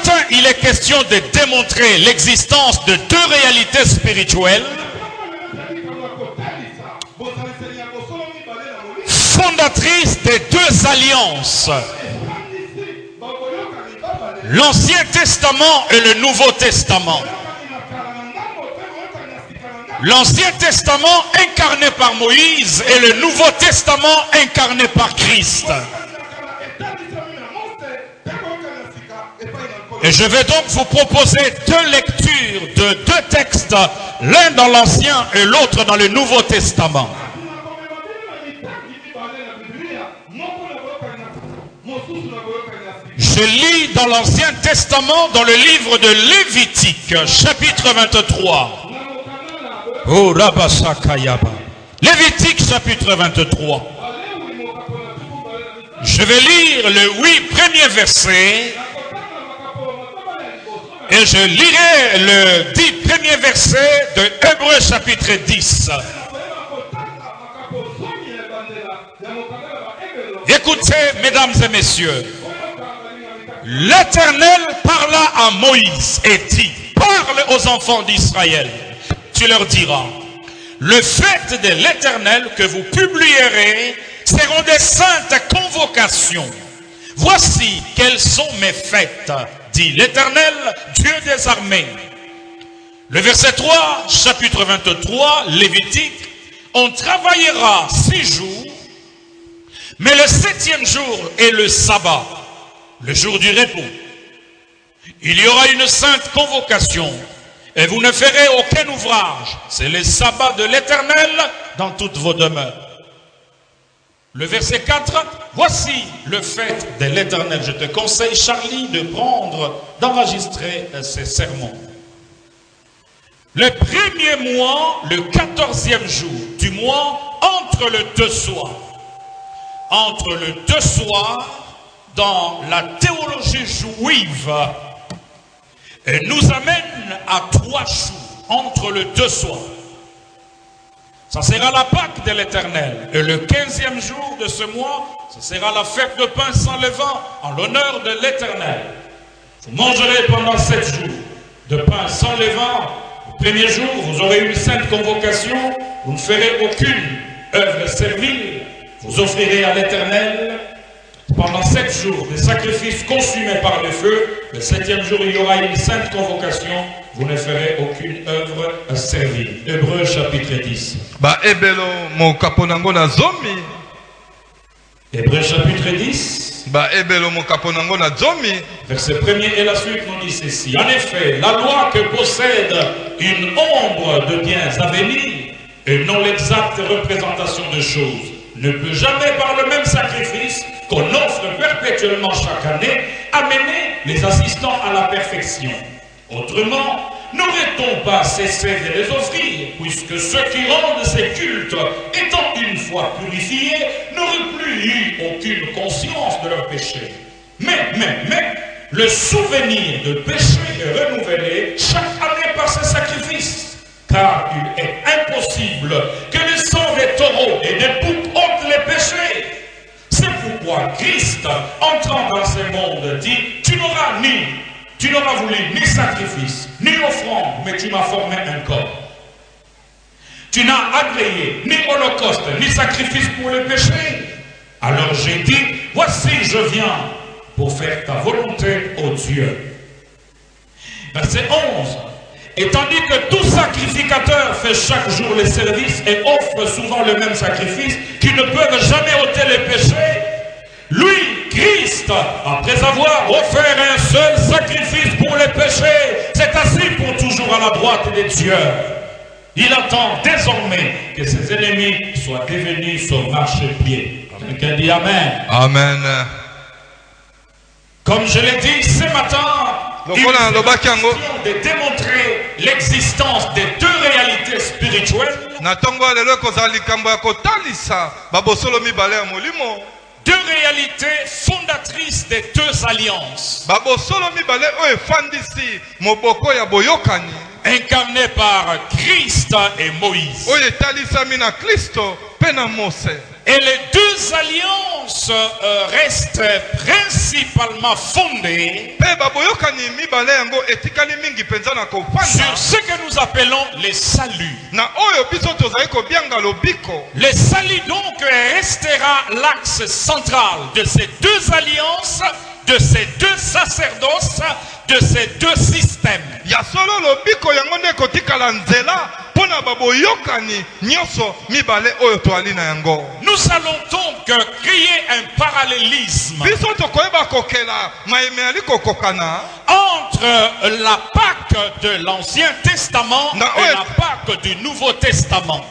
matin, il est question de démontrer l'existence de deux réalités spirituelles fondatrices des deux alliances, l'Ancien Testament et le Nouveau Testament. L'Ancien Testament incarné par Moïse et le Nouveau Testament incarné par Christ. Et je vais donc vous proposer deux lectures de deux textes, l'un dans l'Ancien et l'autre dans le Nouveau Testament. Je lis dans l'Ancien Testament, dans le livre de Lévitique, chapitre 23. Oh, Rabasakayaba. Lévitique, chapitre 23. Je vais lire le 8 premiers versets. Et je lirai le 10 premiers versets de Hébreux, chapitre 10. Écoutez, mesdames et messieurs. L'Éternel parla à Moïse et dit, parle aux enfants d'Israël. Tu leur diras, le fait de l'Éternel que vous publierez seront des saintes convocations. Voici quelles sont mes fêtes, dit l'Éternel, Dieu des armées. Le verset 3, chapitre 23, Lévitique, on travaillera 6 jours, mais le 7e jour est le sabbat, le jour du repos. Il y aura une sainte convocation, et vous ne ferez aucun ouvrage. C'est le sabbat de l'Éternel dans toutes vos demeures. Le verset 4, voici le fait de l'Éternel. Je te conseille, Charlie, d'enregistrer ces sermons. Le premier mois, le 14e jour du mois, entre le 2 soirs. Entre le 2 soirs, dans la théologie juive, et nous amène à 3 jours, entre le 2 soirs. Ça sera la Pâque de l'Éternel. Et le 15e jour de ce mois, ce sera la fête de pain sans levain, en l'honneur de l'Éternel. Vous mangerez pendant 7 jours de pain sans levain. Le premier jour, vous aurez une sainte convocation. Vous ne ferez aucune œuvre servile. Vous offrirez à l'Éternel pendant 7 jours des sacrifices consumés par le feu. Le 7e jour, il y aura une sainte convocation. Vous ne ferez aucune œuvre servile. Hébreux chapitre 10. Hébreux chapitre 10. Verset 1er et la suite nous dit ceci. En effet, la loi que possède une ombre de biens à venir et non l'exacte représentation de choses ne peut jamais par le même sacrifice qu'on offre perpétuellement chaque année amener les assistants à la perfection. Autrement, n'aurait-on pas cessé de les offrir, puisque ceux qui rendent ces cultes, étant une fois purifiés, n'auraient plus eu aucune conscience de leur péché. Mais, le souvenir de péché est renouvelé chaque année par ces sacrifices, car il est impossible que le sang des taureaux et des boucs ôte les péchés. C'est pourquoi Christ, entrant dans ce monde, dit, tu n'auras voulu ni sacrifice, ni offrande, mais tu m'as formé un corps. Tu n'as agréé ni holocauste, ni sacrifice pour le péché. Alors j'ai dit, voici je viens pour faire ta volonté, ô Dieu. Verset 11. Et tandis que tout sacrificateur fait chaque jour les services et offre souvent le même sacrifice, qui ne peuvent jamais ôter les péchés, lui, Christ, après avoir offert un seul sacrifice pour les péchés, s'est assis pour toujours à la droite des dieux. Il attend désormais que ses ennemis soient devenus son marchepied. Quelqu'un dit Amen. Amen. Comme je l'ai dit ce matin, il est question de démontrer l'existence des deux réalités spirituelles. Deux réalités fondatrices des deux alliances. Incarnées par Christ et Moïse. Et les deux alliances alliance reste principalement fondée sur ce que nous appelons les saluts. Le salut donc restera l'axe central de ces deux alliances, de ces deux sacerdoces, de ces deux systèmes. Nous allons donc créer un parallélisme entre la Pâque de l'Ancien Testament et la Pâque du Nouveau Testament.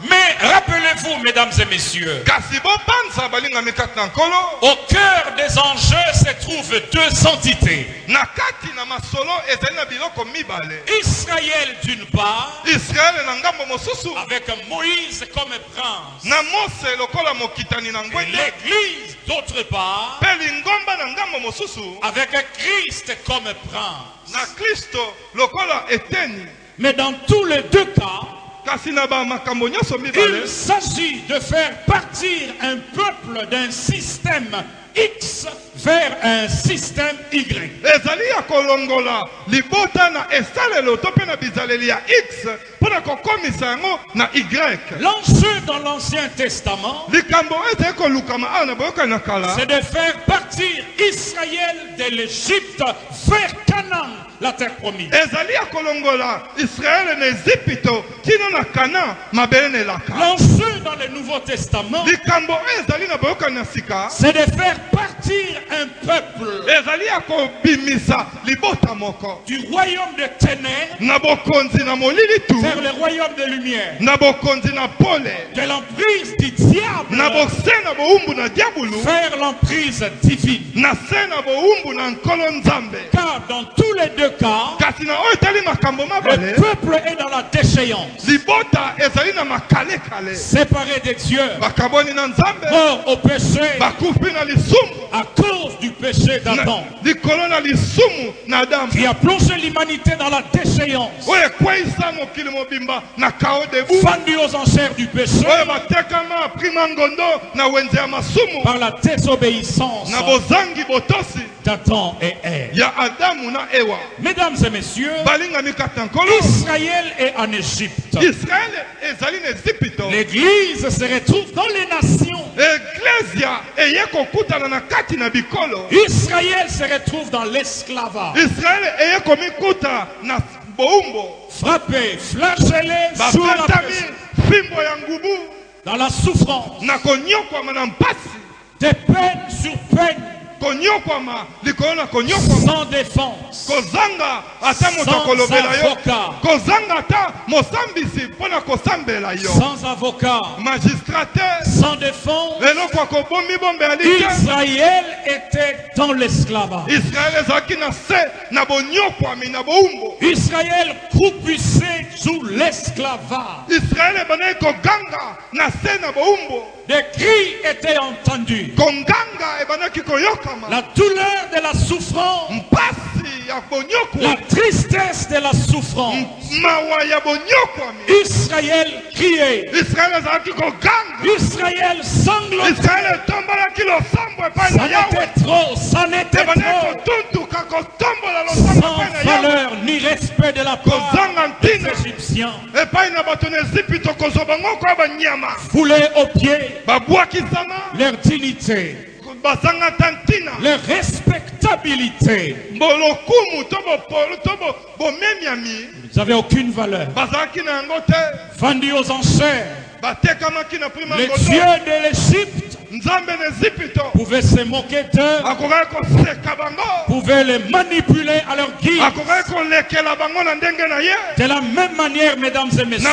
Mais rappelez-vous, mesdames et messieurs, au cœur des enjeux se trouvent deux entités. Israël d'une part, avec Moïse comme prince, et l'Église d'autre part, avec Christ comme prince. Mais dans tous les deux cas, il s'agit de faire partir un peuple d'un système X vers un système Y. L'enjeu dans l'Ancien Testament, c'est de faire partir Israël de l'Égypte vers Canaan, la terre promise. L'enjeu dans le Nouveau Testament, c'est de faire partir un peuple du royaume de ténèbres vers le royaume de lumière, de l'emprise du diable vers l'emprise divine. Car dans tous les deux cas, le peuple est dans la déchéance, séparé de Dieu, mort au péché, à cause du péché d'Adam, qui a plongé l'humanité dans la déchéance, fendu aux enchères du péché par la désobéissance d'Adam et Ève. Mesdames et messieurs, Israël est en Égypte. L'Église se retrouve dans les nations. Israël se retrouve dans l'esclavage. Frappé, flagellé, sous la pression, dans la souffrance, de peine sur peine, sans défense, sans avocat, sans défense. Israël était dans l'esclavage. Israël croupissait sous l'esclavage. Des cris étaient entendus. La douleur de la souffrance, la tristesse de la souffrance. Israël criait. Israël sanglotait. Ça n'était trop, ça n'était trop. Sans valeur ni respect de la part des Égyptiens. Foulés aux pieds, leur dignité, leur respectabilité. Vous n'avez aucune valeur. Vendus aux enchères. Les dieux de l'Égypte pouvaient se moquer d'eux, pouvaient les manipuler à leur guise. De la même manière, mesdames et messieurs,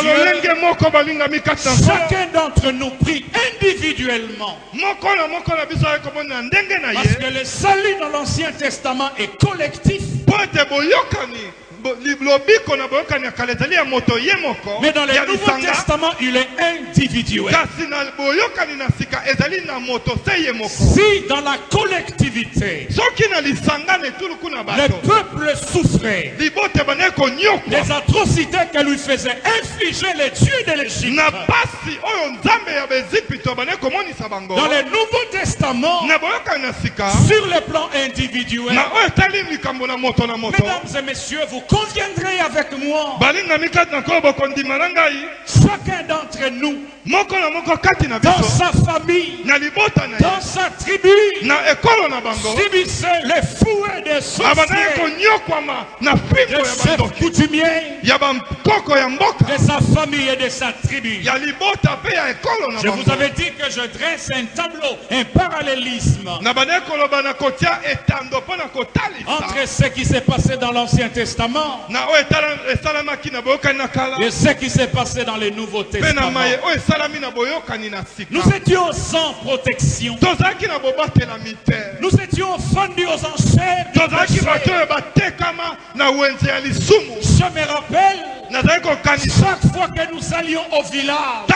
chacun d'entre nous prie individuellement. Parce que le salut dans l'Ancien Testament est collectif. Mais dans le Nouveau Testament, il est individuel. Si dans la collectivité, le peuple souffrait des atrocités que lui faisaient infliger les dieux de l'Égypte, dans le Nouveau Testament, sur le plan individuel, mesdames et messieurs, vous conviendrez avec moi, chacun d'entre nous, dans sa famille, dans sa tribu, subissait les fouets des sorciers, des chefs coutumiers, de sa famille et de sa tribu. Je vous avais dit que je dresse un tableau, un parallélisme entre ce qui s'est passé dans l'Ancien Testament et ce qui s'est passé dans le Nouveau Testament. Nous étions sans protection. Nous étions fendus aux enchères du péché. Je me rappelle, chaque fois que nous allions au village,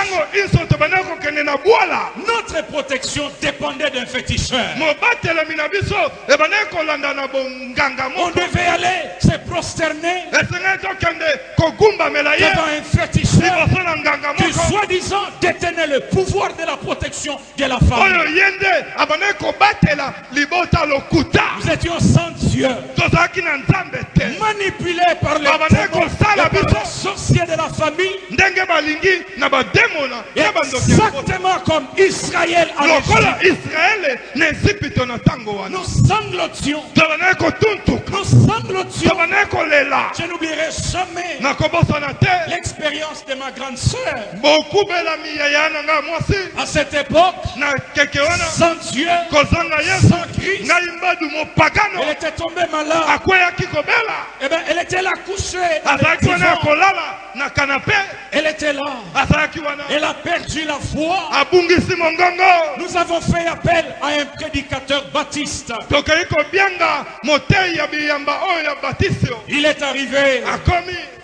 notre protection dépendait d'un féticheur. On devait aller se prosterner devant un féticheur qui soi-disant détenait le pouvoir de la protection de la famille. Nous étions sans Dieu, manipulés par les sorciers de la famille, exactement comme Israël en Égypte. Nous sanglotions. Je n'oublierai jamais l'expérience de ma grande sœur. À cette époque, sans Dieu, sans Christ, elle était tombée malade. Et bien, elle était là couchée. Elle était là. Elle a perdu la foi. Nous avons fait appel à un prédicateur baptiste. Il est arrivé.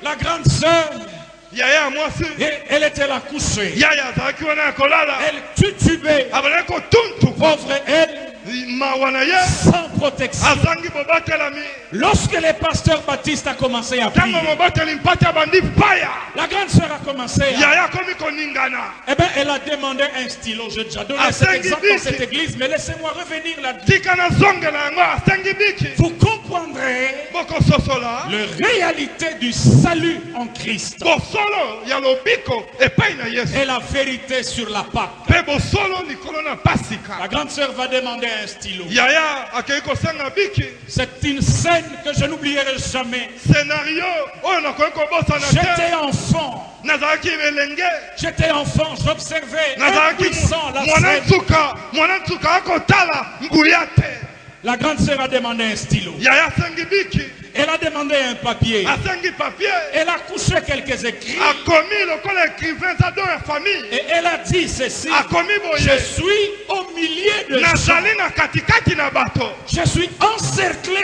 La grande sœur, et elle était là couchée. Elle titubait. Pauvre elle, sans protection. Lorsque le pasteur Baptiste a commencé à prier, la grande sœur a commencé à... Eh bien, elle a demandé un stylo. J'ai déjà donné cet exemple dans cette église, mais laissez-moi revenir là-dessus. Vous comprendrez la réalité du salut en Christ et la vérité sur la Pâque. La grande sœur va demander un stylo. C'est une scène que je n'oublierai jamais. J'étais enfant, j'observais impuissant la scène. La grande sœur a demandé un stylo. Elle a demandé un papier. Elle a couché quelques écrits. Et elle a dit ceci: je suis au milieu de gens. Je suis encerclé.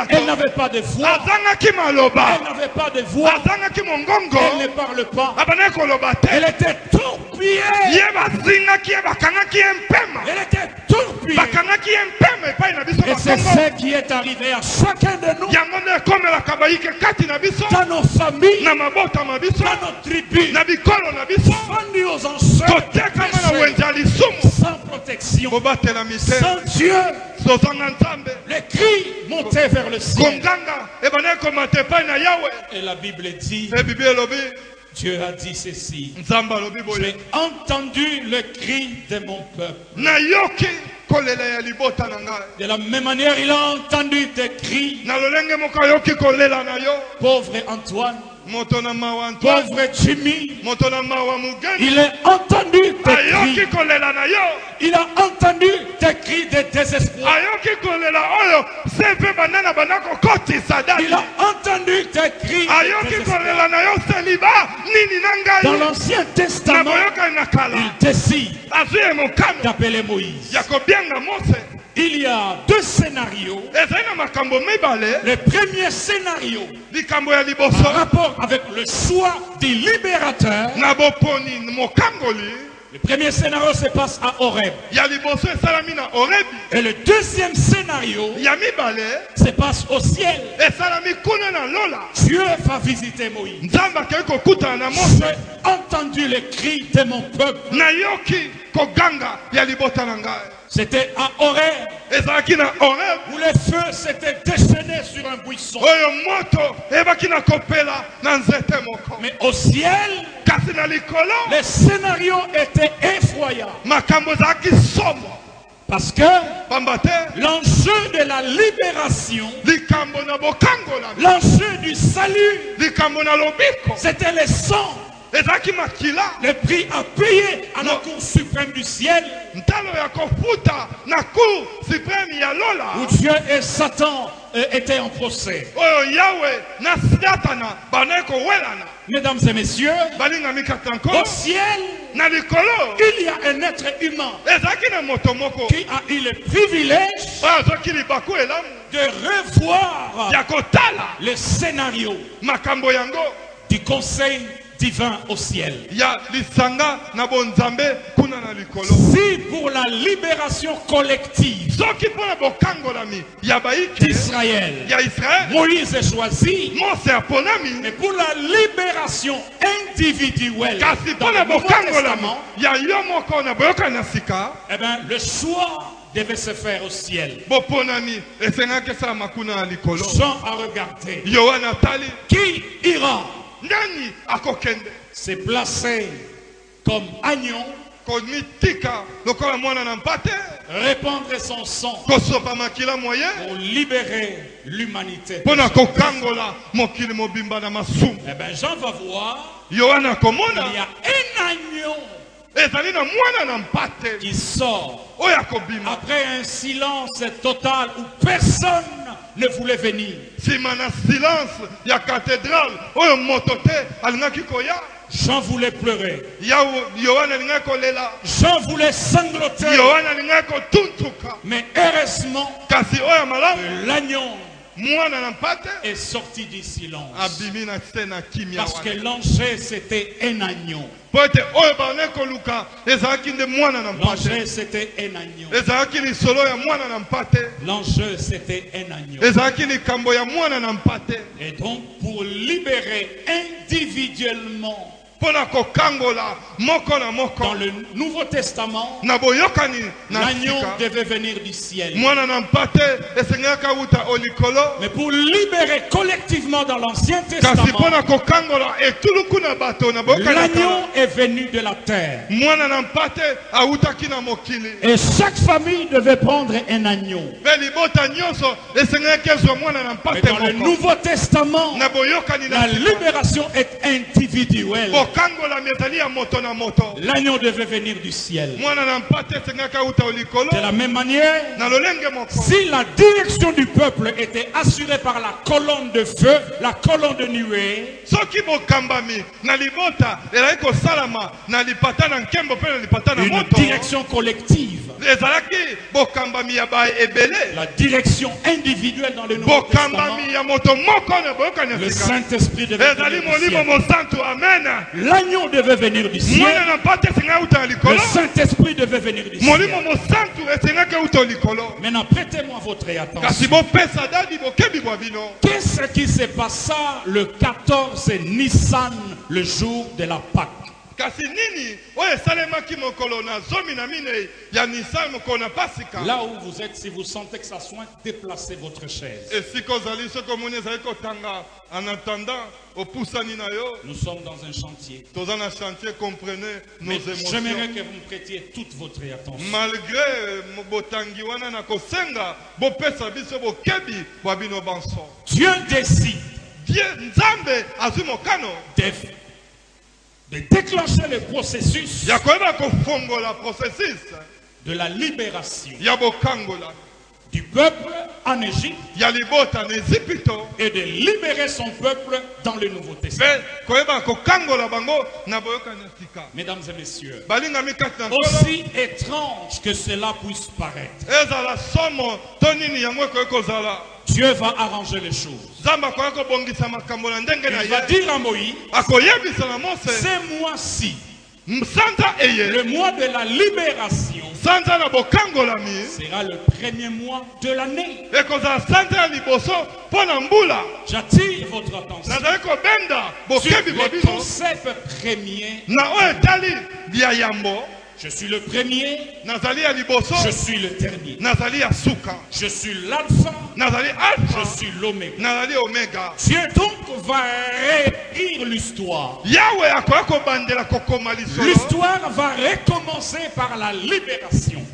Elle n'avait pas de voix. Elle n'avait pas de voix. Elle ne parle pas. Elle était torpillée. Elle était torpillée. Et c'est ce qui est arrivé à chacun de nous, dans nos familles, dans nos tribus, fendus aux enchères, sans protection, sans Dieu. Les cris montaient vers le ciel. Et la Bible dit, Dieu a dit ceci: j'ai entendu le cri de mon peuple. De la même manière, il a entendu tes cris. Pauvre Antoine, pauvre Jimmy, il a entendu tes cris. Il a entendu tes cris de désespoir. Il a entendu tes cris de désespoir. Dans l'Ancien Testament, il décide d'appeler Moïse. Il y a deux scénarios. Le premier scénario en rapport avec le choix du libérateur. Le premier scénario se passe à Horeb. Et le deuxième scénario se passe au ciel. Dieu va visiter Moïse. J'ai entendu les cris de mon peuple. C'était à Horeb où les feux s'étaient déchaînés sur un buisson. Mais au ciel, les scénarios étaient effroyables. Parce que l'enjeu de la libération, l'enjeu du salut, c'était le sang. Le prix à payer à la Cour suprême du ciel, où Dieu et Satan étaient en procès. Mesdames et messieurs, au ciel, il y a un être humain qui a eu le privilège de revoir le scénario du conseil divin au ciel. Si pour la libération collective d'Israël, Moïse est choisi, mais pour la libération individuelle dans le Nouveau Testament, eh bien, le choix devait se faire au ciel. Jean a regardé. Qui ira se placer comme agneau, répandre son sang pour libérer l'humanité. Eh bien, Jean va voir, il y a un agneau qui sort après un silence total où personne ne voulait venir. Jean voulait pleurer. Jean voulait sangloter. Mais heureusement, l'agneau est sorti du silence. Parce que l'enjeu c'était un agneau. L'enjeu c'était un agneau. L'enjeu c'était un agneau. Et donc pour libérer individuellement, dans le Nouveau Testament, l'agneau devait venir du ciel. Mais pour libérer collectivement dans l'Ancien Testament, l'agneau est venu de la terre. Et chaque famille devait prendre un agneau. Mais dans le Nouveau Testament, la libération est individuelle. L'agneau devait venir du ciel. De la même manière, si la direction du peuple était assurée par la colonne de feu, la colonne de nuée, une direction collective, la direction individuelle dans le Nouveau Testament, le Saint-Esprit devait venir du ciel. L'agneau devait venir du ciel. Le Saint-Esprit devait venir du ciel. Maintenant, prêtez-moi votre attention. Qu'est-ce qui se passa le 14 Nissan, le jour de la Pâque? Là où vous êtes, si vous sentez que ça soit, déplacez votre chaise. Nous sommes dans un chantier. Mais j'aimerais que vous me prêtiez toute votre attention. Dieu décide de déclencher le processus de la libération du peuple en Égypte et de libérer son peuple dans le Nouveau Testament. Mesdames et messieurs, aussi étrange que cela puisse paraître, Dieu va arranger les choses. Il va dire à Moïse, c'est moi-ci, le mois de la libération sera le premier mois de l'année. J'attire votre attention sur le concept premier. Je suis le premier, je suis le dernier. Je suis l'alpha, je suis l'oméga. Dieu donc va réécrire l'histoire. L'histoire va recommencer par la libération.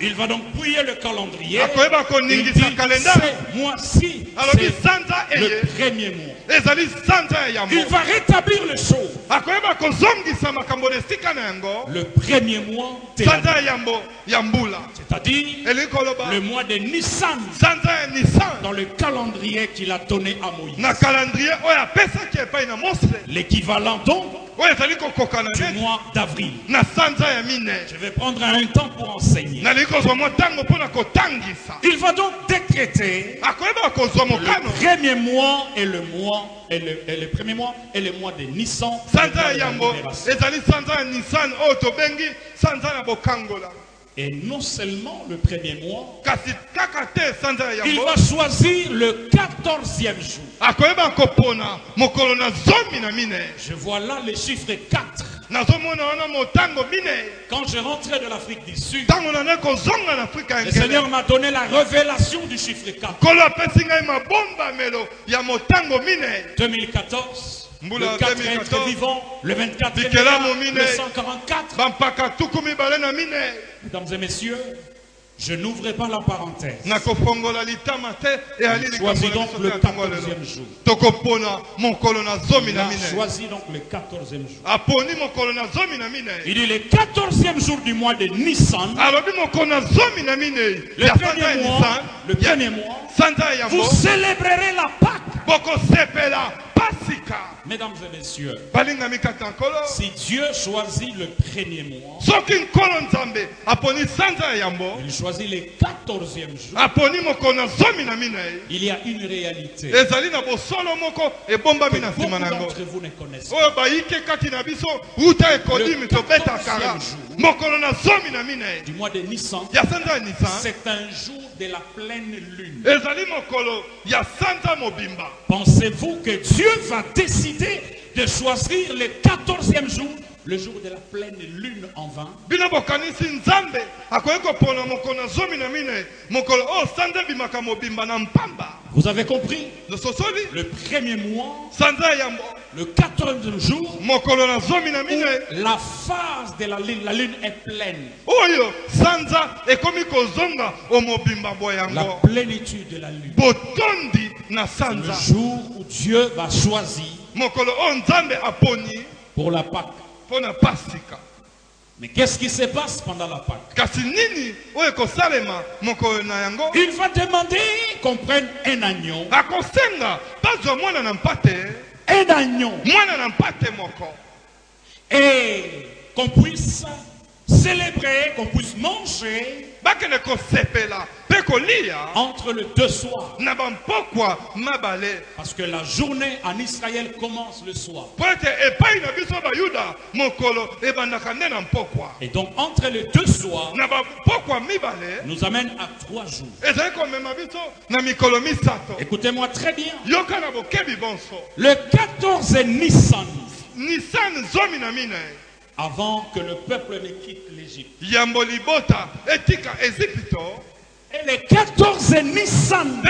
Il va donc plier le calendrier. Il dit, c'est moi-ci, c'est le premier mois. Il va rétablir les choses. Le premier mois, c'est-à-dire le mois de Nissan, dans le calendrier qu'il a donné à Moïse. L'équivalent donc du mois d'avril. Je vais prendre un temps pour enseigner. Il va donc décréter le premier mois et le mois le premier mois et le mois de Nissan. Et non seulement le premier mois, il va choisir le 14e jour. Je vois là le chiffre 4. Quand je rentrais de l'Afrique du Sud, le Seigneur m'a donné la révélation du chiffre 4. 2014. Le 4 est être vivant, le 24 est là, le 144. Mesdames et messieurs, je n'ouvre pas la parenthèse. Il choisit donc le 14e jour. Il a choisi donc le 14e jour. Il dit le 14e jour du mois de Nissan. Le premier mois, vous célébrerez la Pâque. Mesdames et messieurs, si Dieu choisit le premier mois, il choisit le 14e jour, il y a une réalité que beaucoup d'entre vous ne connaissent pas. Le 14e jour du mois de Nissan, c'est un jour de la pleine lune. Pensez-vous que Dieu va décider de choisir le 14e jour, le jour de la pleine lune en vain? Vous avez compris? Le premier mois, le 14e jour, où la phase de la lune est pleine. La plénitude de la lune. C'est le jour où Dieu va choisir pour la Pâque. Mais qu'est-ce qui se passe pendant la Pâque? Il va demander qu'on prenne un agneau. Un agneau. Et qu'on puisse célébrer, qu'on puisse manger entre les deux soirs. Parce que la journée en Israël commence le soir. Et donc entre les deux soirs nous amène à 3 jours. Écoutez-moi très bien. Le 14 Nissan, avant que le peuple ne quitte l'Égypte. Et le 14 Nissan,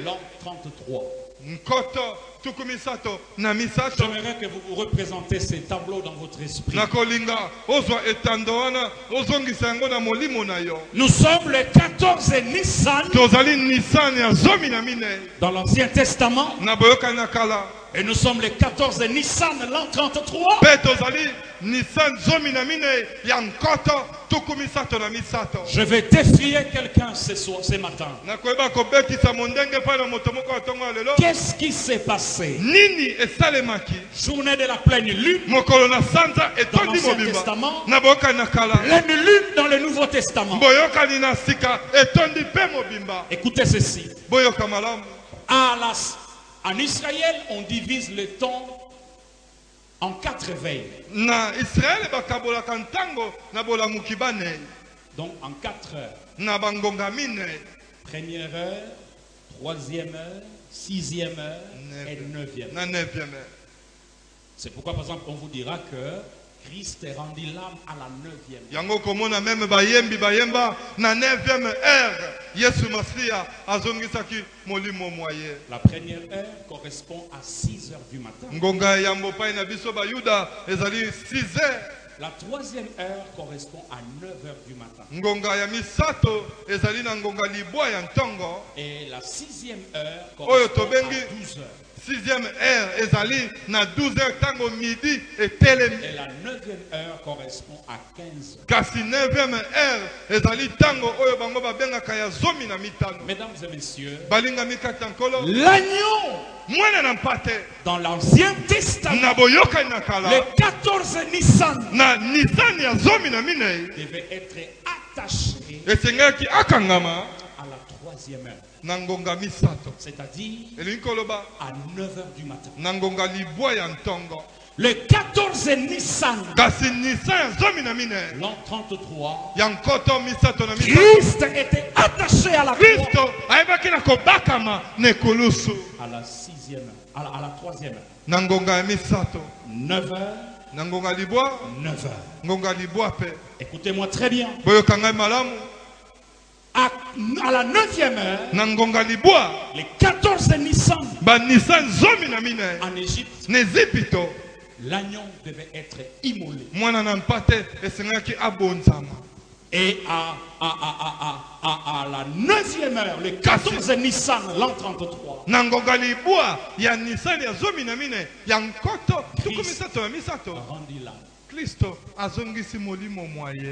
l'an 33. J'aimerais que vous vous représentez ces tableaux dans votre esprit. Nous sommes le 14 Nissan dans l'Ancien Testament. Et nous sommes les 14 de Nissan l'an 33. Je vais défier quelqu'un ce matin. Qu'est-ce qui s'est passé? Journée de la pleine lune dans l'Ancien Testament, pleine lune dans le Nouveau Testament. Écoutez ceci. En Israël, on divise le temps en 4 veilles. Donc en 4 heures. Première heure, troisième heure, 6e heure et 9e heure. C'est pourquoi par exemple on vous dira que Christ est rendu l'âme à la 9e. La première heure correspond à 6 heures du matin. La troisième heure correspond à 9 heures du matin. Et la 6e heure correspond à 12 heures. 6e heure ezali na 12 heures tango midi et la 9e heure correspond à 15 heures. Kasi 9e heure ezali tango oyo bango babengaka ya zomi na mitano. Mesdames et messieurs, balinga mikatankolo l'agneau dans l'Ancien Testament, le 14 Nissan devait être attaché à la 3e heure. C'est-à-dire à 9 heures du matin. Le 14 Nissan, l'an 33, Christ était attaché à la croix. À la 6e heure, à la 3e heure. 9 heures. 9 heures. Écoutez-moi très bien. À la 9e heure, les 14 Nissan en Égypte, l'agneau devait être immolé. Et à la 9e heure, le 14 Nissan, l'an 33, Christ rendit l'âme.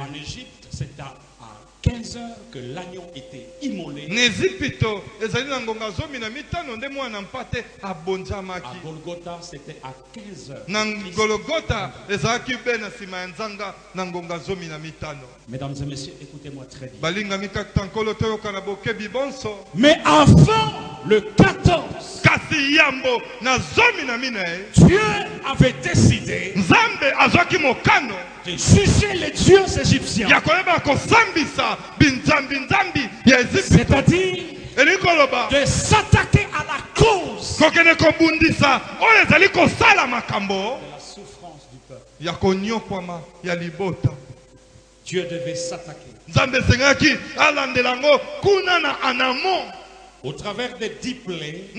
En Égypte, c'est à 15 heures que l'agneau était immolé. À Golgotha, c'était à 15 heures. Mesdames et messieurs, écoutez-moi très bien. Mais avant le 14, Dieu avait décidé de juger les dieux égyptiens. C'est-à-dire de s'attaquer à la cause de la souffrance du peuple. Dieu devait s'attaquer au travers des 10 plaies.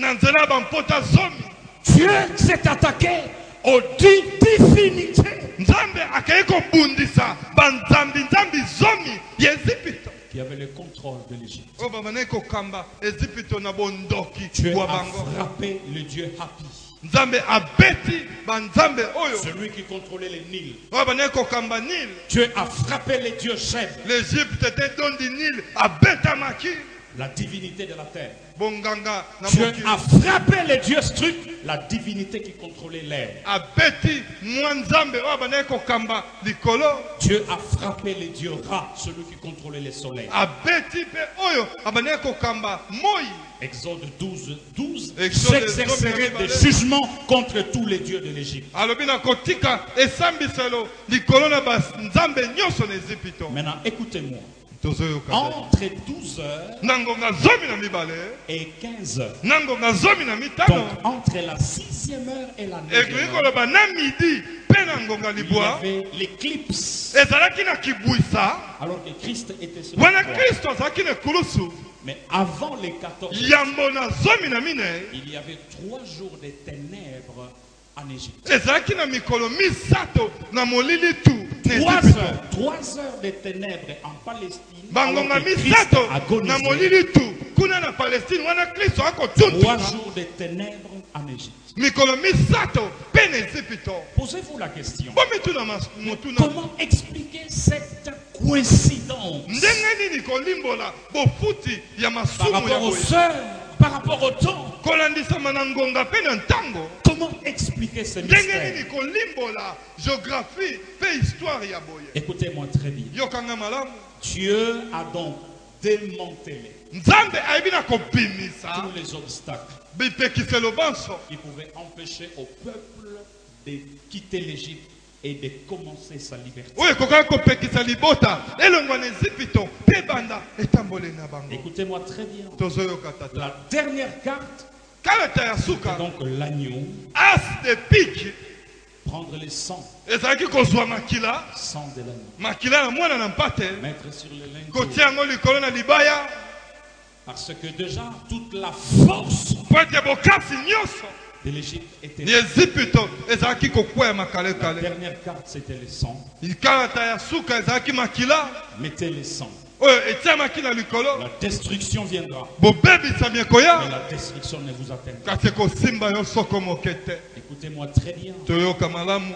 Dieu s'est attaqué aux 10 divinités qui avaient le contrôle de l'Égypte. Dieu a frappé le Dieu Hapi, celui qui contrôlait les Nils. Dieu a frappé les dieux Cheb, la divinité de la terre. Dieu a frappé les dieux Struk, la divinité qui contrôlait l'air. Dieu a frappé les dieux Ra, celui qui contrôlait les soleils. Exode 12, 12. J'exercerai des jugements contre tous les dieux de l'Égypte. Maintenant, écoutez-moi. Entre 12 heures et 15 heures, donc entre la 6e heure et la 9e heure, il y avait l'éclipse alors que Christ était sur la croix. Mais avant les 14 heures, il y avait 3 jours de ténèbres en Égypte. 3 heures heures de ténèbres en Palestine, bangonga alors que Christ misato na agonisait. molili tu kuna na Palestine wana Kristo 3 akotuntuka jours de ténèbres en Égypte. mikolo misato pe na Ezipito. Posez-vous la question. Bomituna motuna Comment expliquer cette coïncidence ndenge nini kolimbola bofuti ya par masumu ya rapport aux boye heures, par rapport au temps? kolandisama na ngonga pe na ntango Comment expliquer ce ndenge mystère? nini kolimbola géographie pe histoire ya boye. Écoutez-moi très bien. Yokanga malamu Dieu a donc démantelé nzambe ayebi na kobimisa tous les obstacles bipekiselo banso qui pouvaient empêcher au peuple de quitter l'Égypte et de commencer sa liberté. oyo ekokaki kopekisa libota elongwa na Ezipito mpe banda etambole na bango. Écoutez-moi très bien. Tozoyoka tata La dernière carte, kalata ya c'est suka donc l'agneau. as de piki Prendre le sang, ezalaki kozwa makila sang de l'agneau, makila na mwana na mpate mettre sur le linteau. kotia yango likolo na libaya Parce que déjà, toute la force po ete bokasi nyonso de l'Égypte était ni là. Ezipito ezalaki kokwea La makalekale. dernière carte, c'était le sang. kalata ya suka ezalaki makila Mettez le sang. oyo etiamaki na likolo La destruction viendra. bobebisami Mais ekoya la destruction ne vous atteindra pas. kasi ekosimba yo soko moke te. Écoutez-moi très bien. Toyoka malamu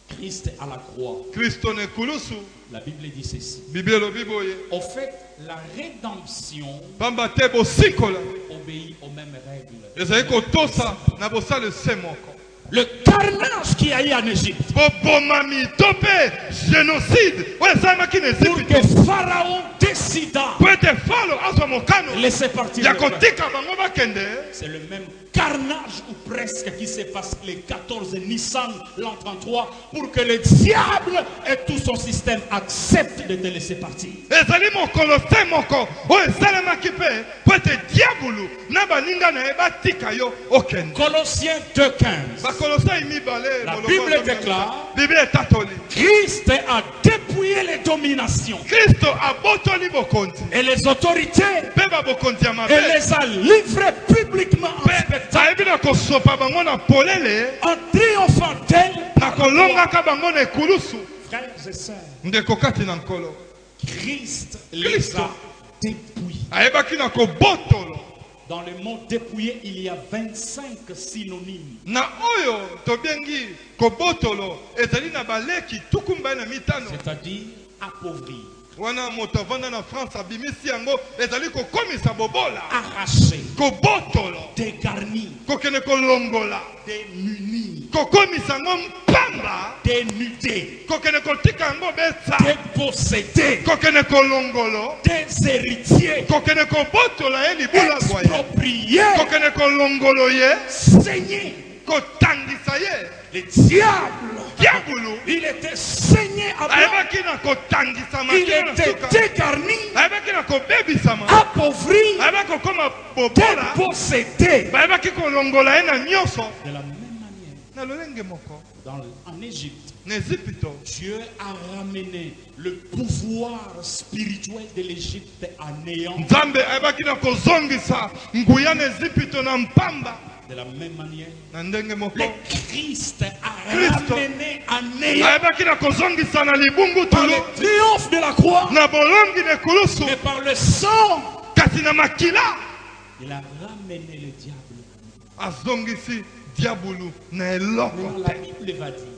Christ à la croix. Kristo na ekulusu La Bible dit ceci. Biblia elobi boye Au fait, la rédemption pamba te bosikola obéit aux mêmes règles. ezali kotosa na bosala ese moko Le carnage qui a eu en Égypte bobomami to mpe génocide oyo esalamaki na pour Ezipito que Pharaon décida po ete falo azwa mokano de laisser partir ya le peuple. kotika bango bakende. C'est le même carnage ou presque qui s'est passé le 14 Nissan l'an 33 pour que le diable et tout son système acceptent de te laisser partir. ezali mokolo te moko oyo esalemaki mpe po ete diabulu na baninga na ye batika yo okende. Colossiens 2,15. bakolosai mibale La molongo Bible zomi na déclare Biblia etatoli Christ a dépouillé les dominations Kristo abotoli bokonzi et les autorités mpe babokonzi ya et mabe les a livrés publiquement en mpe spectacle ayebi na kosopa bango na polele en triomphant d'elle. na kolongaka bango na ekulusu. Frères et sœurs, ndeko kati na nkolo Christ les a dépouillés. ayebaki na kobotolo. Dans le mot dépouillé, il y a 25 synonymes. Na oyo tobengi kobotolo ezali na baleki tuku mibale na mitano C'est-à-dire appauvrir, wana moto avanda na France abimisi yango ezali kokomisa bobola arracher, kobotolo dégarnir, kokende kolongola démunir, kokomisa yango mpamba dénuder, kokende kotika yango besa déposséder, kokende kolongolo déshéritier, kokende kobotola ye libula bwa ye exproprier, kokende kolongolo ye saigner. kotangisa ye. Le diable, diabulu il était saigné à blanc, ayebaki na kotangisa il makila na était suka dégarni, ayebaki na kobebisama appauvri, ayebaki kokoma bobola dépossédé. bayebaki kolongola ye na nyonso De la même manière, na lolenge moko en Égypte, na Ezipito Dieu a ramené le pouvoir spirituel de l'Égypte à néant. nzambe ayebaki na kozongisa nguya na Ezipito na mpamba De la même manière, na ndenge moko le Christ a Christ ramené à néant ayebaki na kozongisa na libungu par tulu le triomphe de la croix na bolongi na ekulusu et par le sang. kasi na makila Il a ramené le diable. azongisi diabulu na eloko Maintenant, la te Bible va dire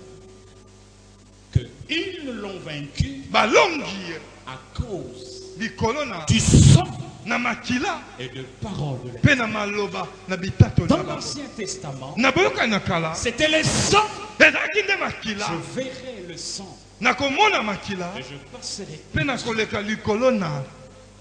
qu'ils l'ont vaincu balongi ye à cause likolo na du sang na makila et de paroles de mpe na maloba na bitato Dans na bango l'Ancien Testament, na boyokani na kala c'était le sang. ezalaki nde makila Je verrai le sang nakomona makila et je passerai. mpe nakoleka likolo na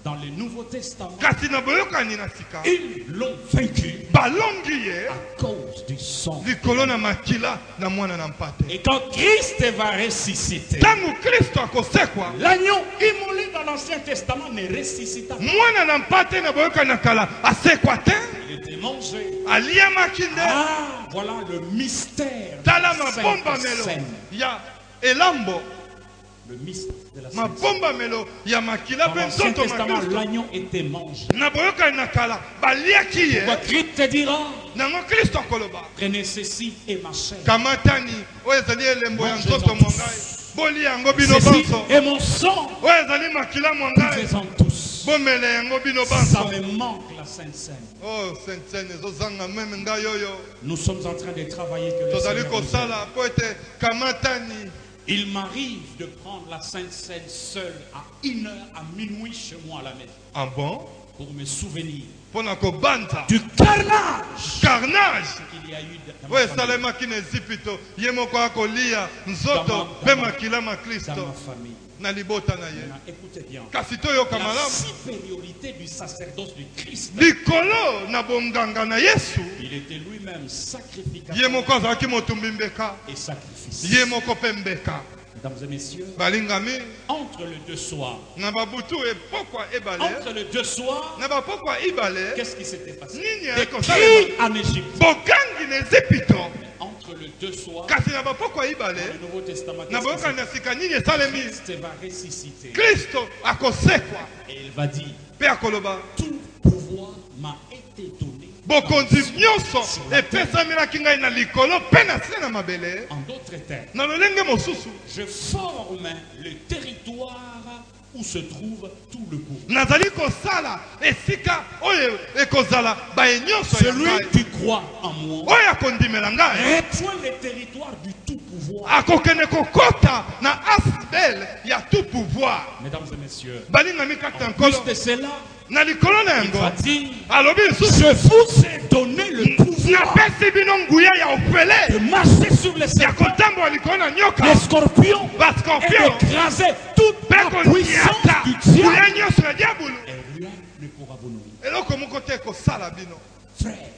Dans le Nouveau Testament, kasi na boyokani na sika ils l'ont vaincu balongi ye à cause du sang. likolo na makila na mwana na mpate Et quand Christ va ressusciter, ntango kristo akosekwa l'agneau immolé dans l'Ancien Testament ne ressuscita pas. mwana na mpate na boyokani na kala asekwa te Il était mangé. aliamaki nde Ah, voilà le mystère de tala la Sainte mabombamelo Seine. ya elambo Le mystère de la Sainte Seine. mabombamelo ya makila Dans mpe l'Ancien nzoto Testament, makristo l'agneau était mangé. na boyokani na kala baliaki ye Pourquoi Christ te dira, nango kristo akoloba prenez ceci et ma chair. kamatani oyo ezali elembo ya Mangez nzoto en mongai Ceci est mon sang. Buvez-en tous. Ça me manque la Sainte Seine. Nous sommes en train de travailler que le Seigneur nous. Il m'arrive de prendre la Sainte Seine seule à 1h à minuit chez moi à la maison. Ah bon? Pour me souvenir du carnage qu'il y a eu dans ma famille. Maintenant, écoutez bien. La supériorité du sacerdoce du Christ. Il était lui-même sacrificateur et sacrifice. Mesdames et messieurs, entre le deux soirs, qu'est-ce qui s'était passé? Des cris en Égypte. Entre le deux soirs, dans le Nouveau Testament, Christ va ressusciter. Et il va dire, tout pouvoir m'a été donné. En d'autres termes, je forme le territoire où se trouve tout le pouvoir. Celui qui croit en moi reçoit le territoire du tout pouvoir. Mesdames et messieurs, en plus de cela, il va dire, je vous ai donné le pouvoir de marcher sur les serpents, les scorpions, et d'écraser toute la puissance du diable. Et rien ne pourra vous nuire. Frère,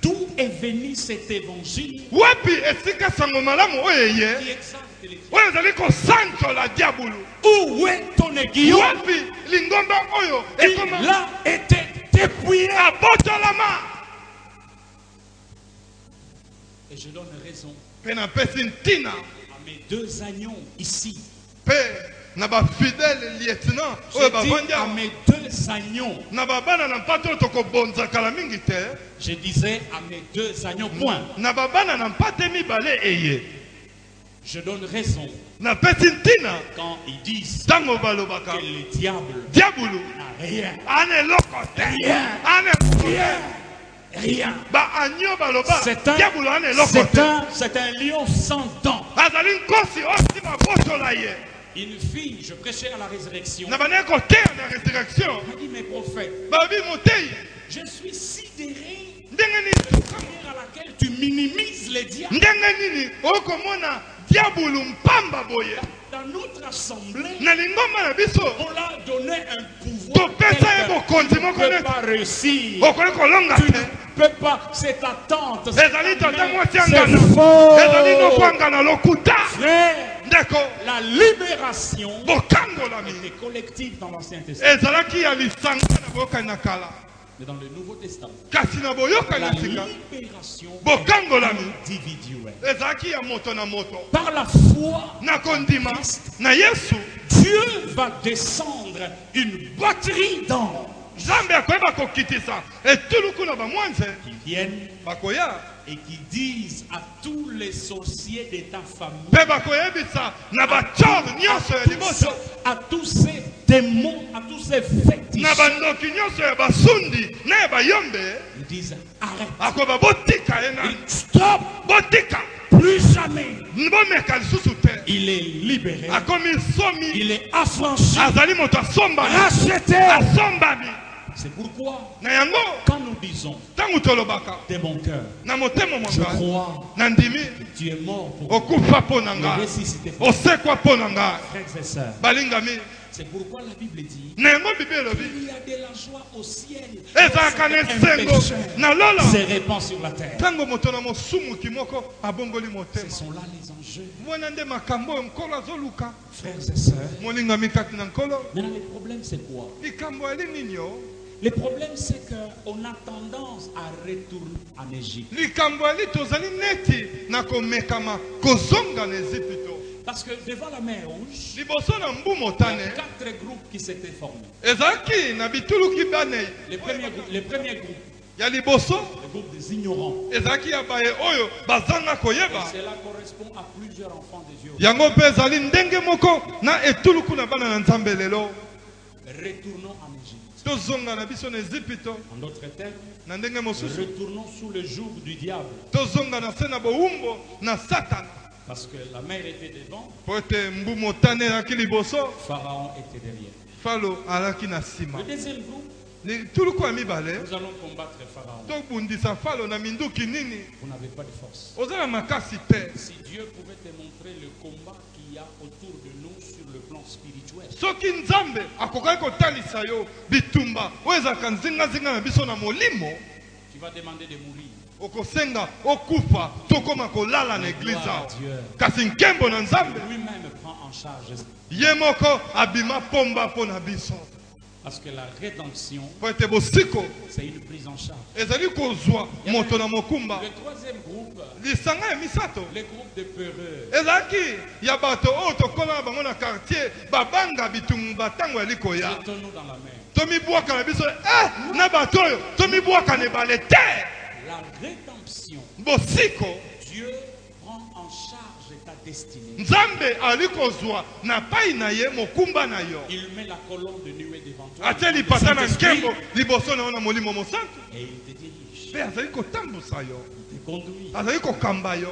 d'où est venu cet évangile qui exalte les où est ton aiguillon? Il a été dépouillé. Et je donne raison à mes deux agneaux ici. Je dis à mes deux agneaux. Je disais à mes deux agneaux, point. Je donne raison quand ils disent que le diable n'a rien. Rien. C'est un lion sans dents. Une fille, je prêchais à la résurrection. Elle m'a dit, mes prophètes, je suis sidéré de la manière à laquelle tu minimises les diables. Dans notre assemblée, on l'a donné un pouvoir tu ne peux pas réussir. Tu ne peux pas, c'est ta tante, c'est faux. Frère, la libération était collective dans l'Ancien Testament. Mais dans le Nouveau Testament, la libération est individuelle. Par la foi en Christ, Dieu va descendre une batterie d'anges qui viennent et qui disent à tous les sorciers de ta famille, à tous ces démons, à tous ces fétiches, ils disent arrête, stop, plus jamais. Il est libéré, il est affranchi, racheté. C'est pourquoi, quand nous disons de mon cœur, je crois que tu es mort pour moi, mais ressuscité pour moi. Frères et sœurs, c'est pourquoi la Bible dit qu'il y a de la joie au ciel lorsqu'un pécheur se répand sur la terre. Ce sont là les enjeux. Frères et sœurs, maintenant le problème c'est quoi? Le problème c'est qu'on a tendance à retourner en Égypte. Parce que devant la mer Rouge, il y a 4 groupes qui s'étaient formés. Le premier groupe, ya liboso le groupe des ignorants. ezalaki ya baye oyo bazanga koyeba. Et cela correspond à plusieurs enfants de Dieu. Yango mpe ezali ndenge moko na etuluku na bana na Nzambe lelo. Retournons en Égypte. Tozonga na biso na Ezipito En d'autres termes, na ndenge mosusu. retournons sous le joug du diable. Tozonga na se na bowumbo na Satan. Parce que la mer était devant, Po ete mbu motane elaki liboso, Pharaon était derrière. Falo alaki na nsima. Le deuxième groupe, Tuluku ya mibale nous allons combattre Pharaon. tobundisa Falo na minduki nini. Vous n'avez pas de force. Oza na makasi te. Si Dieu pouvait te montrer le combat qu'il y a autour de nous sur le plan spirituel, Soki Nzambe akokaki kotalisa yo bitumba oyo ezalaka nzingazinga na biso na molimo, tu vas demander de mourir. okosenga okufa tokoma kolala na eglize awa. Kasi nkembo na Nzambe Lui-même prend en charge. ye moko abima pomba mpo na biso. Parce que la rédemption, Po ete bosiko c'est une prise en charge. ezali kozwa moto na mokumba. Le troisième groupe, Lisanga ya misato les groupes de peureux. ezalaki ya bato oyo tokola na bango na quartier babanga bitumu batango yali koya. Jetons-nous dans la mer. Tomibwaka na biso na bato oyo tomibwaka na ebale te. La rédemption, Bosiko Dieu prend en charge ta destinée. Nzambe ali kozwa na pai na ye mokumba na yo. Il met la colonne de nuée devant toi. Atie le lipata na Saint-Esprit, nkembo liboso na yo na molimo mosantu. et il te dirige, Mpe azali kotambusa yo, il te conduit. azali kokamba yo.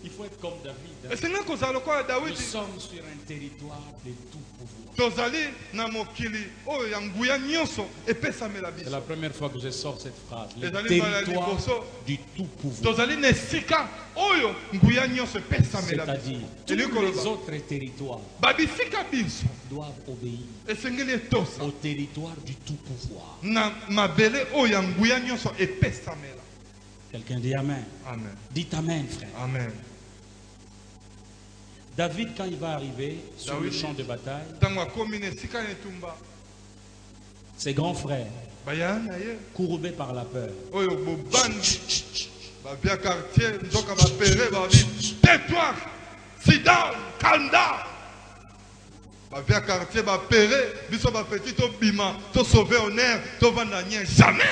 Il faut être comme David. Esenga kozala lokola Nous Dawidi. sommes sur un territoire de tout pouvoir. Tozali na mokili oyo ya nguya nyonso epesamela C'est biso. la première fois que je sors cette phrase. Le Les territoire liboso. du tout pouvoir. Tozali na esika oyo nguya nyonso epesamela C'est-à-dire, biso. tous Eli les koloba autres territoires babisika biso doivent obéir esengeli etosa au territoire du tout pouvoir. na mabele oyo ya nguya nyonso epesamela. Quelqu'un dit Amen. Amen. Dites Amen, frère. Amen. David, quand il va arriver sur le David. champ de bataille, Ntango akomi na esika na etumba ses grands frères, baya na ye courbés par la peur, oyo bobandi babia quartier nzoka bapere babi tais-toi, sit down, calm down. Babia quartier bapere biso bapeti tobima tosauve honneur tovanda nye jamais.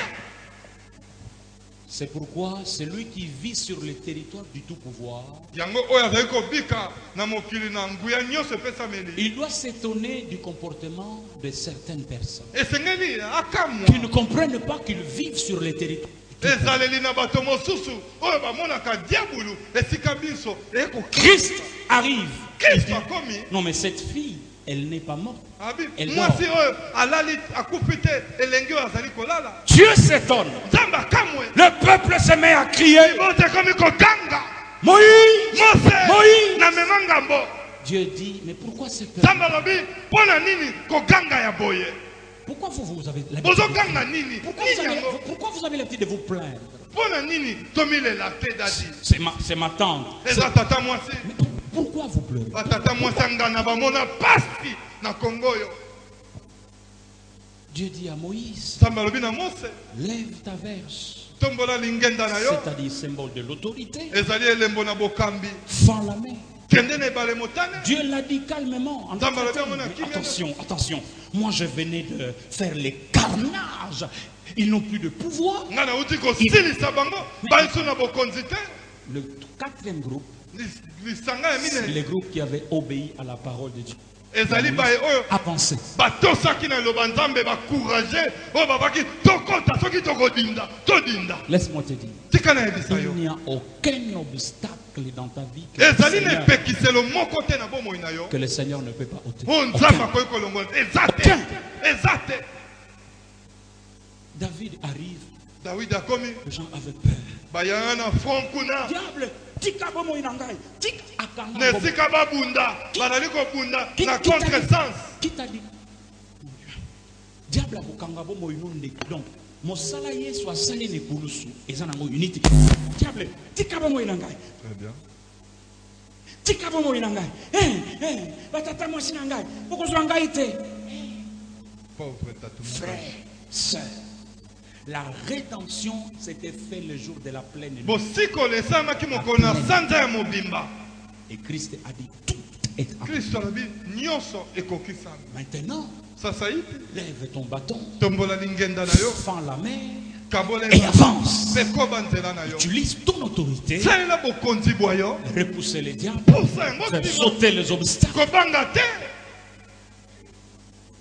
c'est pourquoi celui qui vit sur le territoire du tout pouvoir, Yango oyo azali kobika na mokili na nguya nyonso epesameli il doit s'étonner du comportement de certaines personnes esengeli akamwa qui ne comprennent pas qu'ils vivent sur le territoire. ezaleli na bato mosusu oyo bamonaka diabulu esika biso eko Christ arrive. Kristo akomi Non, mais cette fille, elle n'est pas morte. abi Elle mwasi oyo alali akufi te elenge oyo azali kolala. Dieu s'étonne. Nzambe akamwe Le peuple se met à crier. bote ekomi koganga Moïse, mose Moïse. na mema ngambo. Dieu dit, mais pourquoi ce peuple? Nzambe alobi mpo na nini koganga ya boye Pourquoi vous avez l'habitude bozoganga nini pourquoi vous avez l'habitude de vous plaindre? mpo na nini tomilela te dadi C'est ma tante. eza tata mwasi Mais pourquoi vous pleurez? batata mwasi angana bamona pasi na kongo oyo. Dieu dit à Moïse, Nzambe alobi na mose lève ta verge. tombola lingenda na yo C'est-à-dire symbole de l'autorité. ezali elembo na bokambi Fends la main. kende na ebale motane. Dieu l'a dit calmement. En Dans le d'autres termes, terme, on a mais qui vient de- attention, attention. Moi, je venais de faire les carnages. Ils n'ont plus de pouvoir. Nga nauti kosilisa bango baiso na bokonzi te. Le quatrième groupe, Lisanga ya c'est mine les groupes qui avaient obéi à la parole de Dieu. ezali baye oyo Avancez. batosaki na eloba Nzambe bakourage oyo babaki tokota soki tokodinda todinda. Laisse-moi te dire, Tika na yebisa il yo n'y a aucun obstacle dans ta vie que ezali na le Seigneur, epekiselo moko te na bomoi na yo que le Seigneur ne peut pas ôter. oyo Nzambe Aucun. akoki kolongola eza te Aucun. eza te. David arrive, Dawidi akomi les gens avaient peur. bayanga na front kuna Diable, tika bomo inangai, tika akanga na bomo. esika babunda bazali kobunda Qui- na qui t'a dit- contresens. Qui t'a dit? Diable akokanga bomo inonde. Donc, mosala yesu asali ne kulusu eza nango unité. Diable, tika bomo inangai. Très bien. Tika bomo inangai. Batata mwasi nangai. Okozwa ngai te. Pauvre tatou. Frère, sœur, la rédemption s'était fait le jour de la pleine lune. Bosiko esamaki mokolo na sanza ya mobimba. Et Christ a dit tout est accompli. Kristo alobi nyonso ekokisami. Maintenant, Lève ton bâton, tombola lingenda na yo, fends la main kabola et avance. pe koba nzela na yo. Utilise ton autorité, Salela bokonzi boyo, repousser les diables, poussa yango faire ndima, sauter les obstacles. kobanga te.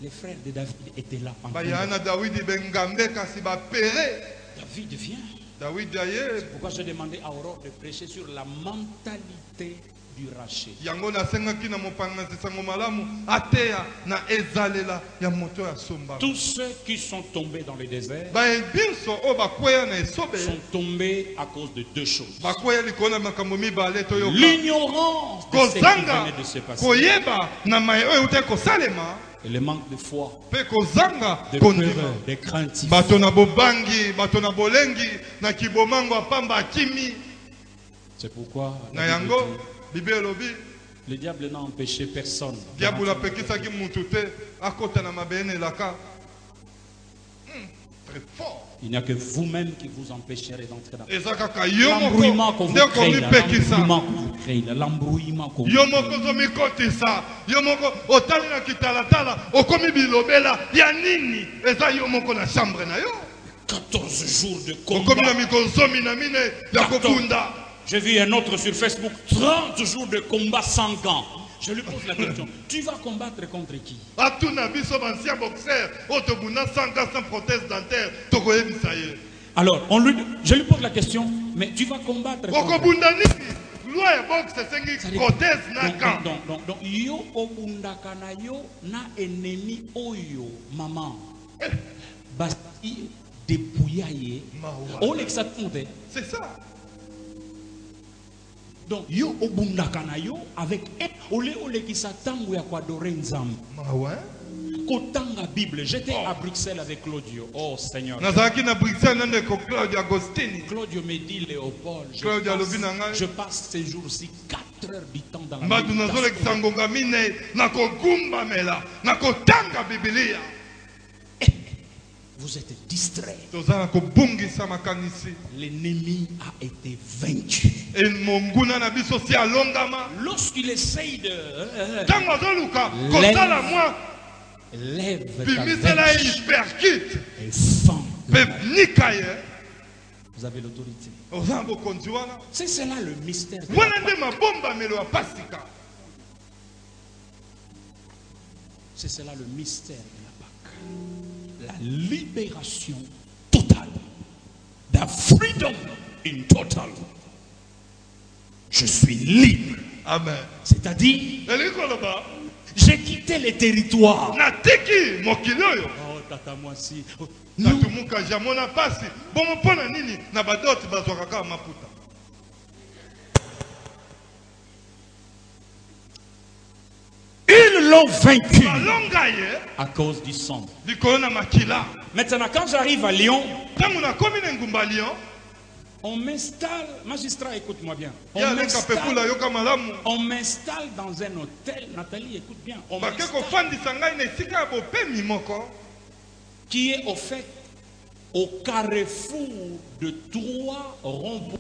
Les frères de David étaient là. En train de- Bayana Dawidi bengambe kasi ba pere. David vient. Dawidi aye, Pourquoi j'ai demandé à Aurore de prêcher sur la mentalité du rachet. yango nasengaki na mopanga nzisango malamu ateya na ezalela ya moto ya somba. Tous ceux qui sont tombés dans le désert Baebinso o bakweya na esobe, sont tombés à cause de deux choses. bakweya likolo na makambo mibale toyoka. L'ignorance de ce qui Kozanga venait de se passer koyeba na mai oyo te kosalema, et le manque de foi, pe kozanga de kondima. peur, de craintif. Bato na bobangi, bato na bolengi, na kibomango apamba akimi. C'est pourquoi la Na Bible yango, dit, Bible elobi, le diable n'a empêché personne. diabolo apekisaki mutu te akota na mabene elaka. Très fort. Il n'y a que vous-même qui vous empêcherez d'entrer dans Eza kaka yo l'embrouillement qu'on moko vous nde crée, là, komipekisa. l'embrouillement qu'on vous crée, là, l'embrouillement qu'on vous Yo moko ozomikotisa, yo moko otali na kitalatala okomi bilobela ya nini, eza yo moko na chambre na yo 14 jours de okomi combat. na mikozomi na mine ya kobunda. J'ai vu un autre sur Facebook, 30 jours de combat sans gants. Je lui pose la question, tu vas combattre contre qui? Atuna biso bancien boxeur otobunda sans gants, sans prothèse dentaire tokoyebisa ye. Alors, je lui pose la question, mais tu vas combattre contre qui? okobunda nini, loi ya boxe esengi C'est-à-dire, prothèse na gants. donc, yo obundaka na yo na ennemi oyo, maman. Basi dépouilla ye. Mawa. Olekisa tunte. C'est ça. Donc, yo obundaka na yo avec ole olekisa tango ya kwadore nzambe. Mawa. Kotanga Bible. J'étais à Bruxelles avec Claudio. Oh Seigneur. Nazalaki na Bruxelles nande ko Claudio Agostini. Claudio me dit, Léopold, Claudio alobi na ngai, je passe ces jours-ci 4 heures du temps dans la mbadu méditation. nazolekisa ngonga mine na kogumbamela na kotanga Biblia. Vous êtes distrait. Toza na kobungisa makanisi. L'ennemi a été vaincu. E monguna na biso si alongama. Lorsqu'il essaye de... Tango azoluka kosala mwa lève ta bimisela verge hyperkit. et fend. Pe nika ye. Vous avez l'autorité. Oza na bokonzi wana. C'est cela le mystère. de la Wana Pâque. nde mabombamelo ya pasika. C'est cela le mystère de la Pâque. La libération totale. The freedom in total. Je suis libre. Amen. C'est-à-dire, Elingi koloba, j'ai quitté les territoires. natiki mokili oyo. Oh, tata moi si. Natumuka jamona pasi. Bomo mpona nini na badoti bazwaka kaka maputa. Ils l'ont vaincu Balonga ye à cause du sang. likolo na makila. Maintenant, quand j'arrive à Lyon, Tango nakomi na ngumba Lyon, on m'installe, magistrat, écoute-moi bien. ya leka pekula yoka malamu. On m'installe dans un hôtel, Nathalie, écoute bien, on Bake m'installe, kofandisa ngai na esika ya bopemi moko. qui est au fait au carrefour de 3 ronds-points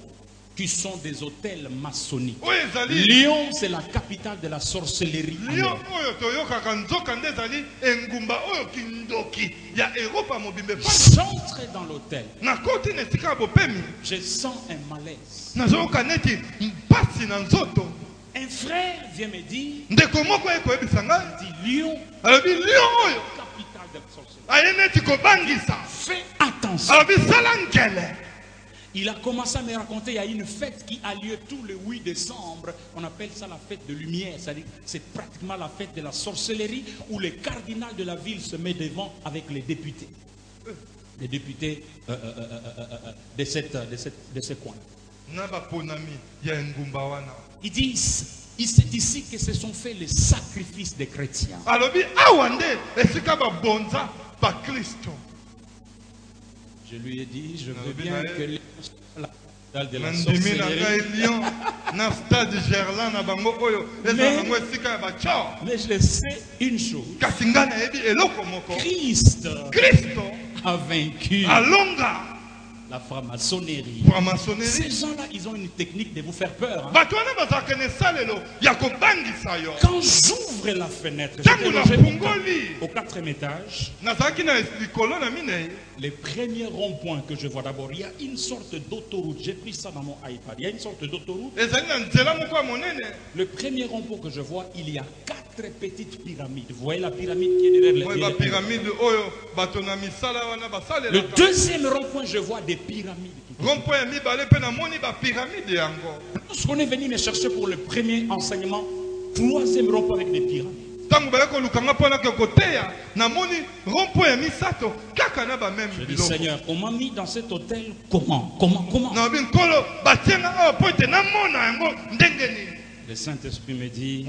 qui sont des hôtels maçonniques. Oyo ezali Lyon, c'est la capitale de la sorcellerie. en Lyon Europe. oyo toyokaka nzoka nde ezali engumba oyo kindoki ya Europa mobimbe fandi. J'entre dans l'hôtel, Nakoti na esika ya bopemi. je sens un malaise. Nazoyoka neti mpasi na nzoto. Un frère vient me dire, Ndeko moko ye koyebisa ngai. dit Lyon, Alobi Lyon oyo capitale de la sorcellerie. aye neti kobangisa. Fais attention. Alobi sala nkele. Il a commencé à me raconter, il y a une fête qui a lieu tous les 8 décembre. On appelle ça la fête de lumière. C'est-à-dire c'est pratiquement la fête de la sorcellerie où le cardinal de la ville se met devant avec les députés. Les députés de ce coin. Na baponami ya engumba wana. Ils disent, c'est ici que se sont faits les sacrifices des chrétiens. Alobi awa nde esika babonza bakristo. Je lui ai dit, je veux Alobi bien na ye. que Lyon soit la capitale de la Nandimi na ngai sorcellerie. Lyon na stade Gerland na bango oyo eza nango esika ya bachor. Mais je sais une chose. Kasi ngai nayebi eloko moko. Christ Kristo a vaincu. alonga La franc-maçonnerie. Franc-maçonnerie. Ces gens-là, ils ont une technique de vous faire peur. Hein. Quand j'ouvre la fenêtre, j'étais logé au 4e étage. Les premiers ronds-points que je vois d'abord, il y a une sorte d'autoroute. J'ai pris ça dans mon iPad. Il y a une sorte d'autoroute. Le premier rond-point que je vois, il y a 4 petites pyramides. Vous voyez la pyramide qui est derrière les pyramide. Le deuxième rond-point, je vois des pyramides. Lorsqu'on est venu me chercher pour le premier enseignement, 3e rond-point avec des pyramides. Je dis, Seigneur, on m'a mis dans cet hôtel comment? Le Saint-Esprit me dit,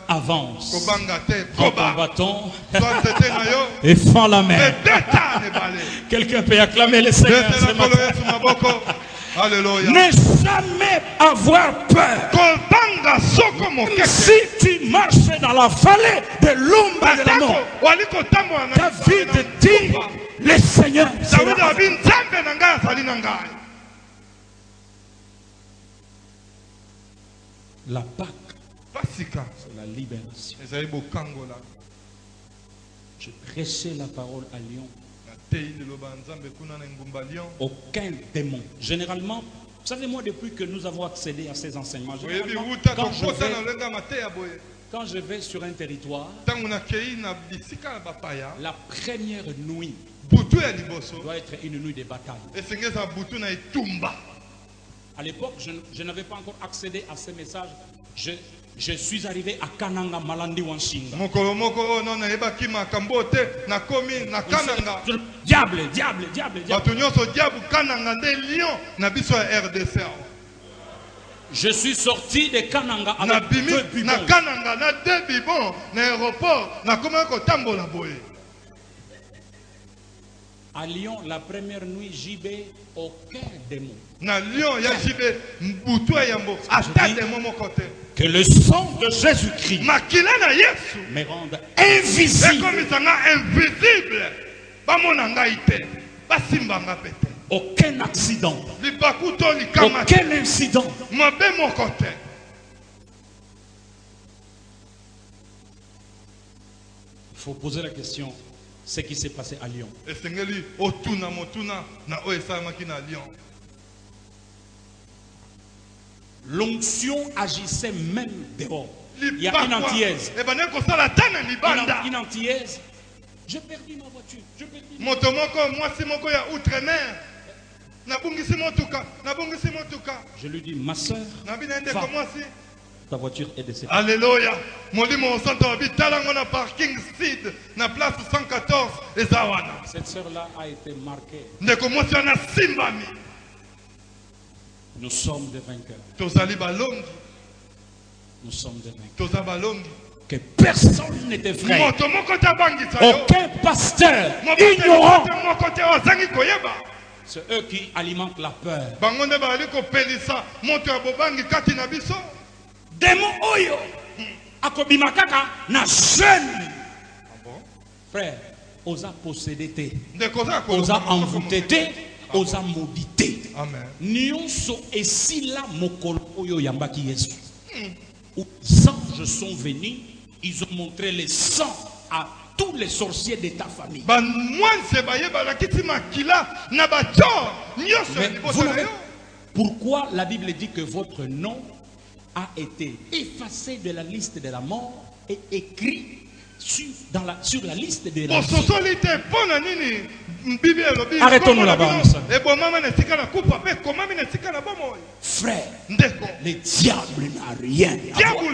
avance, prends ton bâton et fends la main. Quelqu'un peut acclamer le Seigneur ce matin. Alléluia. Ne jamais avoir peur. Si tu marches dans la vallée de l'ombre de la mort, David dit, le Seigneur sera. La Pâque, c'est la libération. Je prêchais la parole à Lyon. Aucun démon. Généralement, vous savez, moi, depuis que nous avons accédé à ces enseignements, quand je vais sur un territoire, la première nuit doit être une nuit de bataille. À l'époque, je n'avais pas encore accédé à ces messages. Je suis arrivé à Kananga, Malandi, Wanshinga. Diable. Je suis sorti de Kananga avec 2 bidons. À Lyon, la première nuit, j'y vais aucun démon. Que le sang de Jésus-Christ me rende invisible. Aucun accident. Aucun incident. Il faut poser la question. Ce qui s'est passé à Lyon. L'onction agissait même dehors. Il y a une antillaise. Une antillaise. J'ai perdu ma voiture. Je lui dis, ma soeur, ta voiture est décédée. Alléluia. Cette soeur-là a été marquée. Nous sommes des vainqueurs. Nous sommes des vainqueurs. Que personne n'était vrai. Aucun pasteur ignorant. C'est eux qui alimentent la peur. Démon oyo akobima kaka na jeune. Frère, osa possédé té, osa envoûté té, osa maudité. Amen. Nyonso esila mokolo oyo yambaki Yesu. Où les anges sont venus, ils ont montré le sang à tous les sorciers de ta famille. Mais vous savez pourquoi la Bible dit que votre nom a été effacé de la liste de la mort et écrit sur la liste de la vie. Arrêtons-nous là-bas. Frère, le diable n'a rien à voir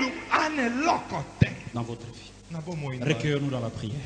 dans votre vie. Recueillons-nous dans la prière.